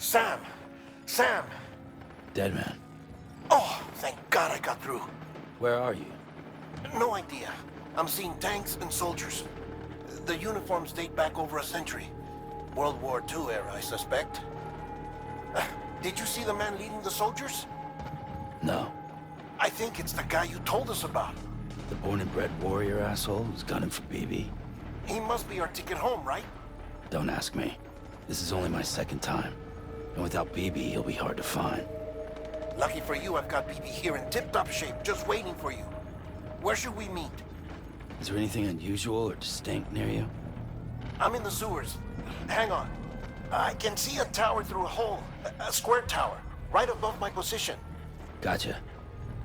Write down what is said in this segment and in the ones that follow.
Sam! Sam! Dead man. Oh, thank God I got through. Where are you? No idea. I'm seeing tanks and soldiers. The uniforms date back over a century. World War II era, I suspect. Did you see the man leading the soldiers? No. I think it's the guy you told us about. The born and bred warrior asshole who's gunning for BB? He must be our ticket home, right? Don't ask me. This is only my second time. And without BB, he'll be hard to find. Lucky for you, I've got BB here in tip-top shape, just waiting for you. Where should we meet? Is there anything unusual or distinct near you? I'm in the sewers. Hang on. I can see a tower through a hole. A square tower, right above my position. Gotcha.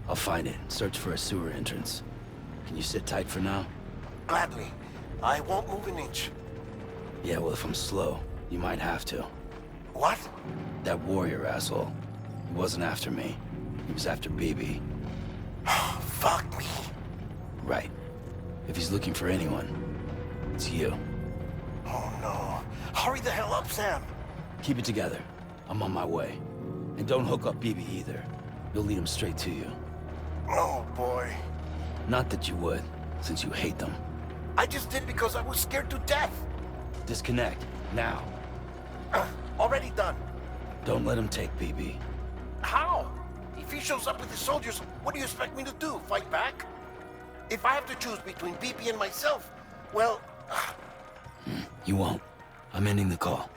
I'll find it. Search for a sewer entrance. Can you sit tight for now? Gladly. I won't move an inch. Yeah, well, if I'm slow, you might have to. What? That warrior asshole. He wasn't after me. He was after BB. Fuck me. Right. If he's looking for anyone, it's you. Oh no. Hurry the hell up, Sam. Keep it together. I'm on my way. And don't hook up BB either. You'll lead him straight to you. Oh boy. Not that you would, since you hate them. I just did because I was scared to death. Disconnect, now. Already done. Don't let him take BB. How? If he shows up with his soldiers, what do you expect me to do? Fight back? If I have to choose between BB and myself, well... You won't. I'm ending the call.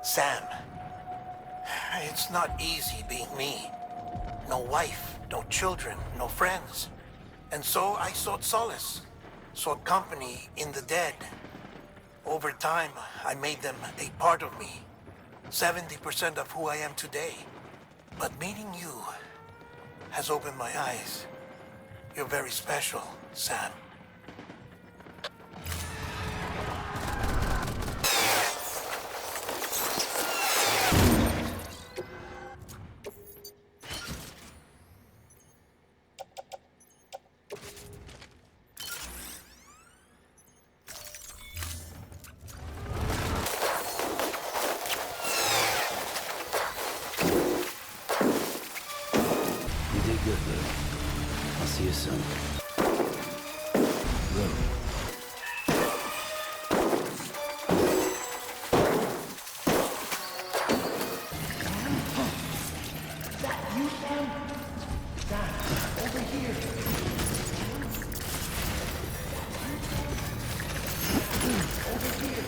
Sam, it's not easy being me. No wife, no children, no friends. And so I sought solace, sought company in the dead. Over time, I made them a part of me. 70% of who I am today. But meeting you has opened my eyes. You're very special, Sam. You did good, Lou. I'll see you soon. Lou. You, Sam? Sam, over here. Over here.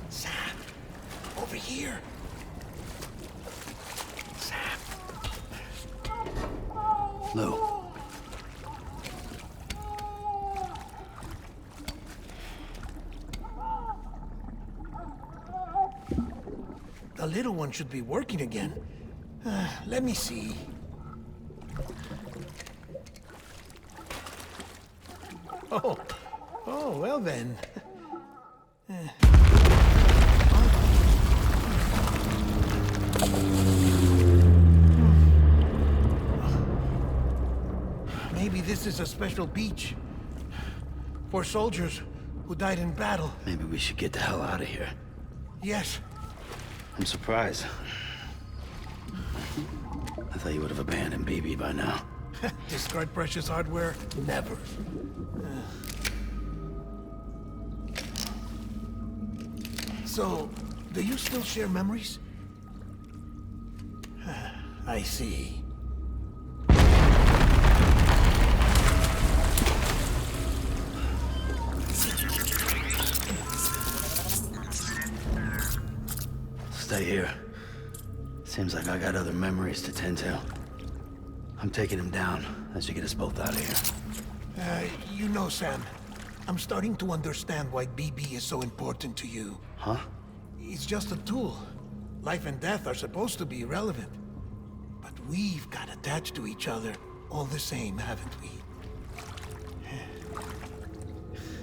Sam, over here. Sam. Lou. The little one should be working again. Let me see. Oh, well then. Maybe this is a special beach for soldiers who died in battle. Maybe we should get the hell out of here. Yes. I'm surprised. I thought you would have abandoned BB by now. Discard precious hardware? Never. So, do you still share memories? I see. Stay here. Seems like I got other memories to tend to. I'm taking him down as you get us both out of here. You know, Sam, I'm starting to understand why BB is so important to you. Huh? It's just a tool. Life and death are supposed to be irrelevant. But we've got attached to each other all the same, haven't we?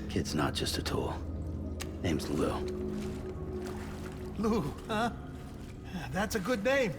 Kid's not just a tool. Name's Lou. Lou, huh? That's a good name.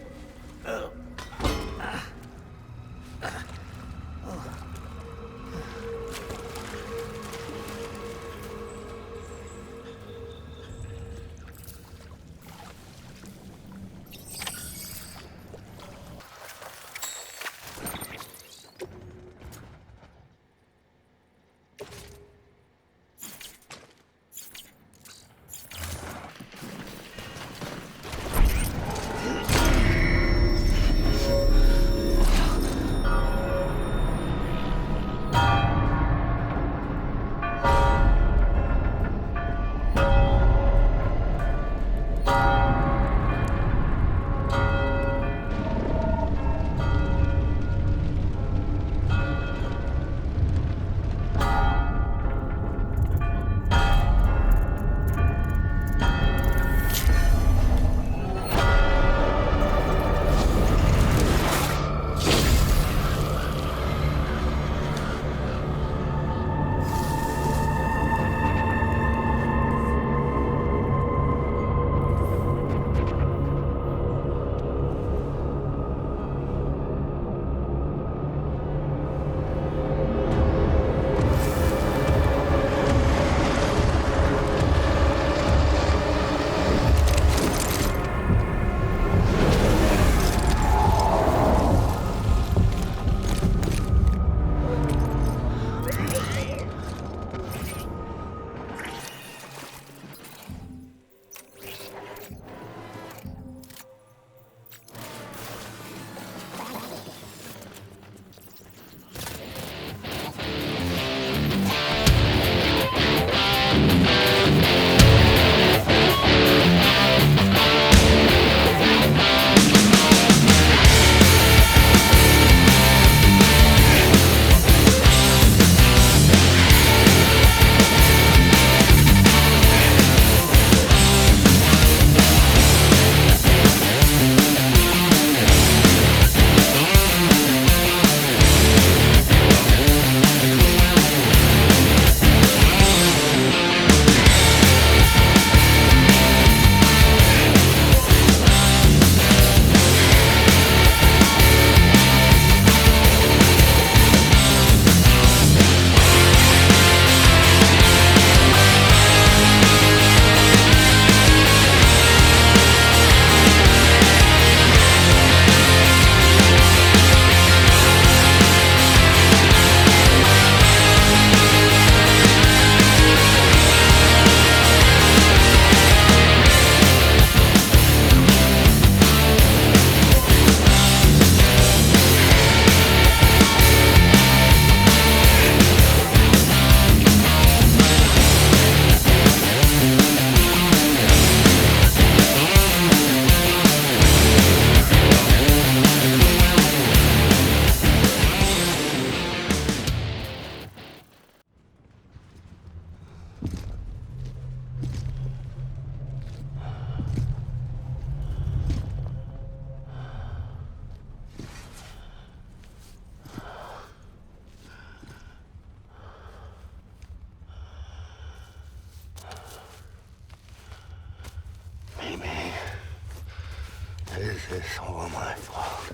is all my fault.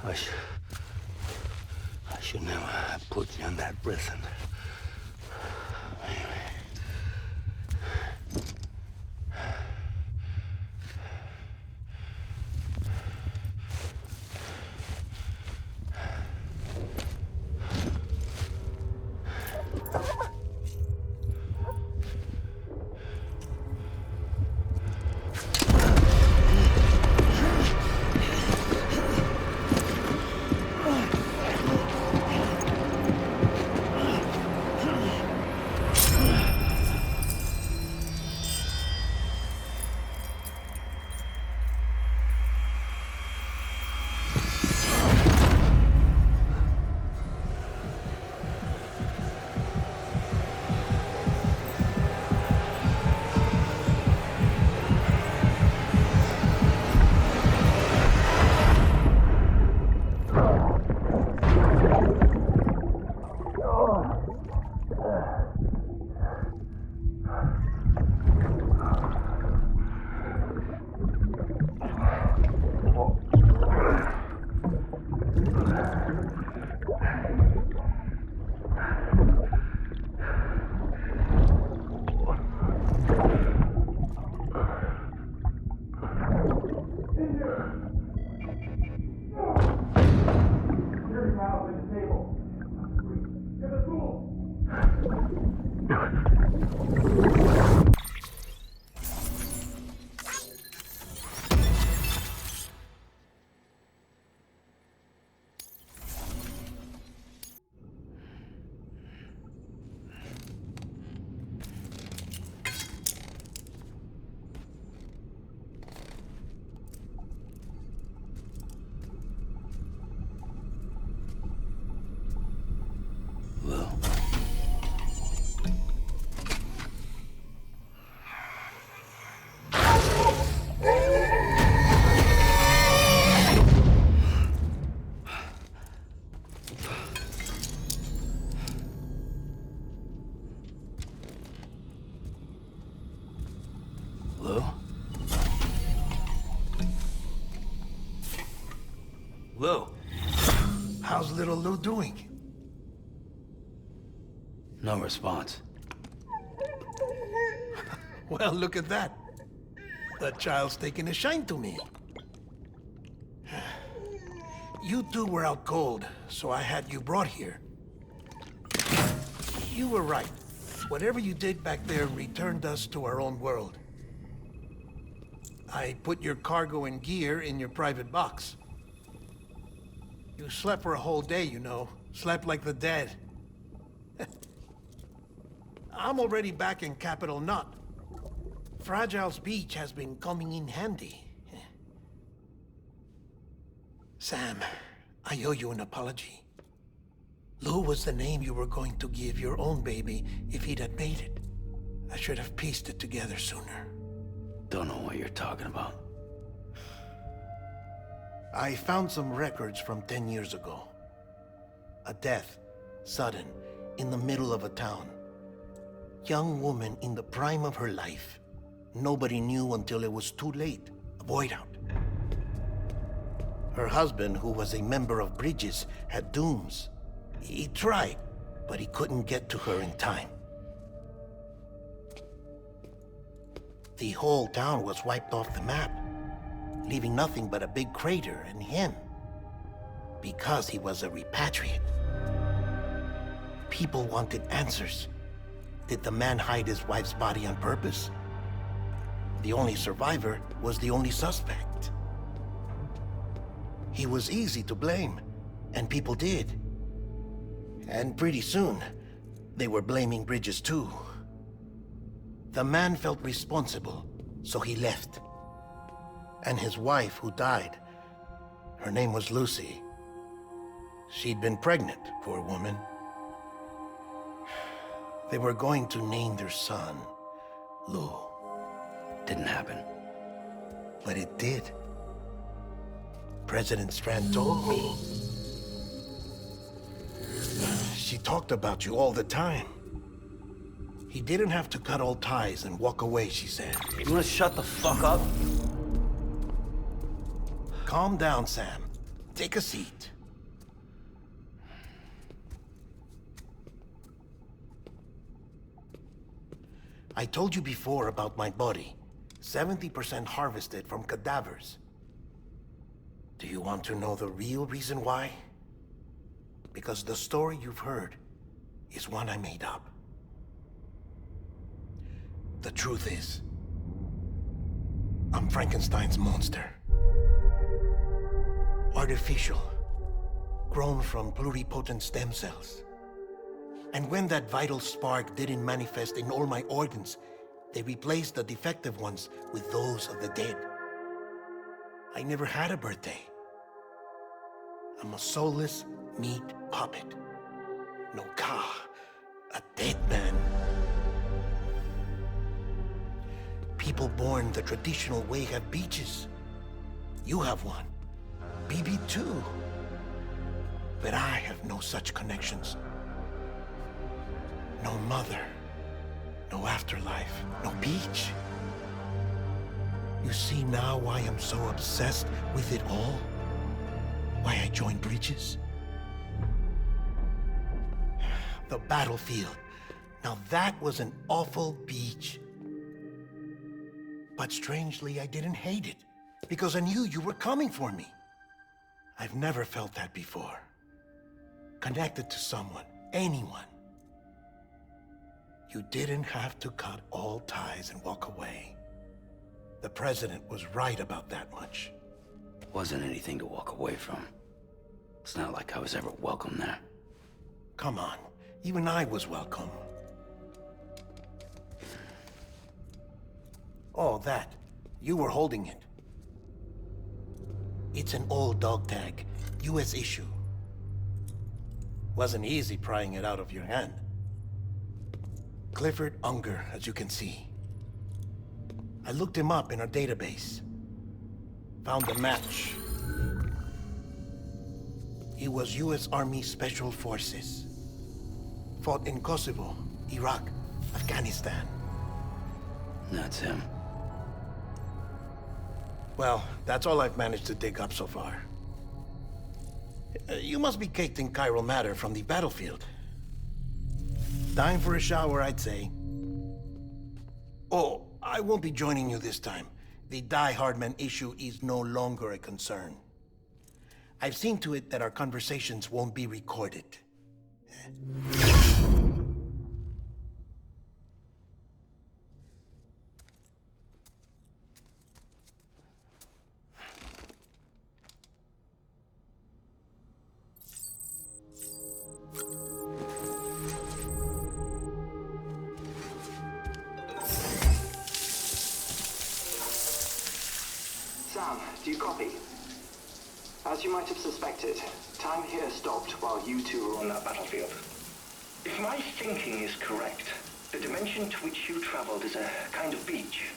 I should never have put you in that prison. Lou, how's little Lou doing? No response. Well, look at that. That child's taking a shine to me. You two were out cold, so I had you brought here. You were right. Whatever you did back there returned us to our own world. I put your cargo and gear in your private box. You slept for a whole day, you know. Slept like the dead. I'm already back in Capital Knot. Fragile's beach has been coming in handy. Sam, I owe you an apology. Lou was the name you were going to give your own baby if he'd had made it. I should have pieced it together sooner. Don't know what you're talking about. I found some records from 10 years ago. A death, sudden, in the middle of a town. Young woman in the prime of her life. Nobody knew until it was too late. A void out. Her husband, who was a member of Bridges, had dooms. He tried, but he couldn't get to her in time. The whole town was wiped off the map, leaving nothing but a big crater and him. Because he was a repatriate. People wanted answers. Did the man hide his wife's body on purpose? The only survivor was the only suspect. He was easy to blame, and people did. And pretty soon, they were blaming Bridges too. The man felt responsible, so he left. And his wife, who died, her name was Lucy. She'd been pregnant, poor woman. They were going to name their son Lou. Didn't happen. But it did. President Strand told me. She talked about you all the time. He didn't have to cut all ties and walk away, she said. You wanna shut the fuck up? Calm down, Sam. Take a seat. I told you before about my body. 70% harvested from cadavers. Do you want to know the real reason why? Because the story you've heard is one I made up. The truth is, I'm Frankenstein's monster. Artificial, grown from pluripotent stem cells. And when that vital spark didn't manifest in all my organs, they replaced the defective ones with those of the dead. I never had a birthday. I'm a soulless meat puppet. No ka, a dead man. People born the traditional way have beaches. You have one. BB too. But I have no such connections. No mother. No afterlife. No beach. You see now why I'm so obsessed with it all? Why I joined Bridges? The battlefield. Now that was an awful beach. But strangely, I didn't hate it, because I knew you were coming for me. I've never felt that before. Connected to someone, anyone. You didn't have to cut all ties and walk away. The president was right about that much. Wasn't anything to walk away from. It's not like I was ever welcome there. Come on, even I was welcome. Oh, that. You were holding it. It's an old dog tag, US issue. Wasn't easy prying it out of your hand. Clifford Unger, as you can see. I looked him up in our database. Found a match. He was US Army Special Forces. Fought in Kosovo, Iraq, Afghanistan. That's him. Well, that's all I've managed to dig up so far. You must be caked in chiral matter from the battlefield. Time for a shower, I'd say. Oh, I won't be joining you this time. The Die Hardman issue is no longer a concern. I've seen to it that our conversations won't be recorded. Sam, do you copy? As you might have suspected, time here stopped while you two were on that battlefield. If my thinking is correct, the dimension to which you traveled is a kind of beach.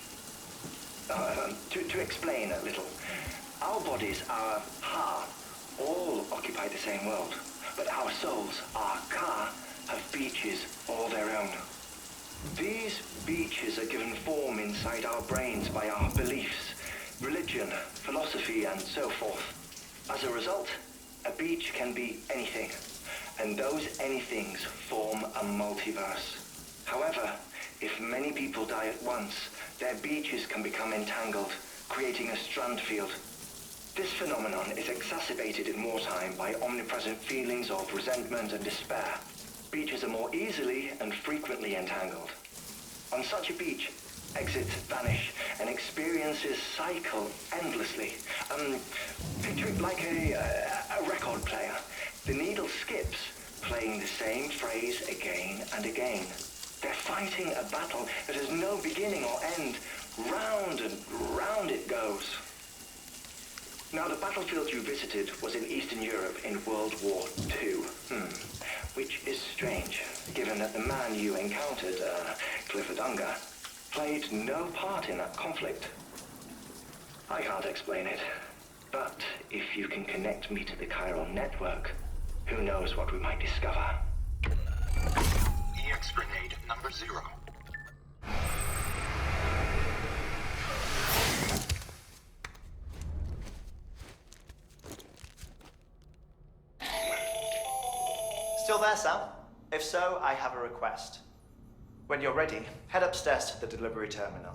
To explain a little, our bodies, our ha, all occupy the same world, but our souls, our ka, have beaches all their own. These beaches are given form inside our brains by our beliefs, religion, philosophy, and so forth. As a result, a beach can be anything, and those anythings form a multiverse. However, if many people die at once, their beaches can become entangled, creating a strand field. This phenomenon is exacerbated in wartime by omnipresent feelings of resentment and despair. Beaches are more easily and frequently entangled. On such a beach, exits vanish and experiences cycle endlessly. Picture it like a record player. The needle skips, playing the same phrase again and again. They're fighting a battle that has no beginning or end. Round and round it goes. Now, the battlefield you visited was in Eastern Europe in World War II. Which is strange, given that the man you encountered, Clifford Unger, played no part in that conflict. I can't explain it, but if you can connect me to the chiral network, who knows what we might discover. EX grenade number 0. still there, Sam? If so, I have a request. When you're ready, head upstairs to the delivery terminal.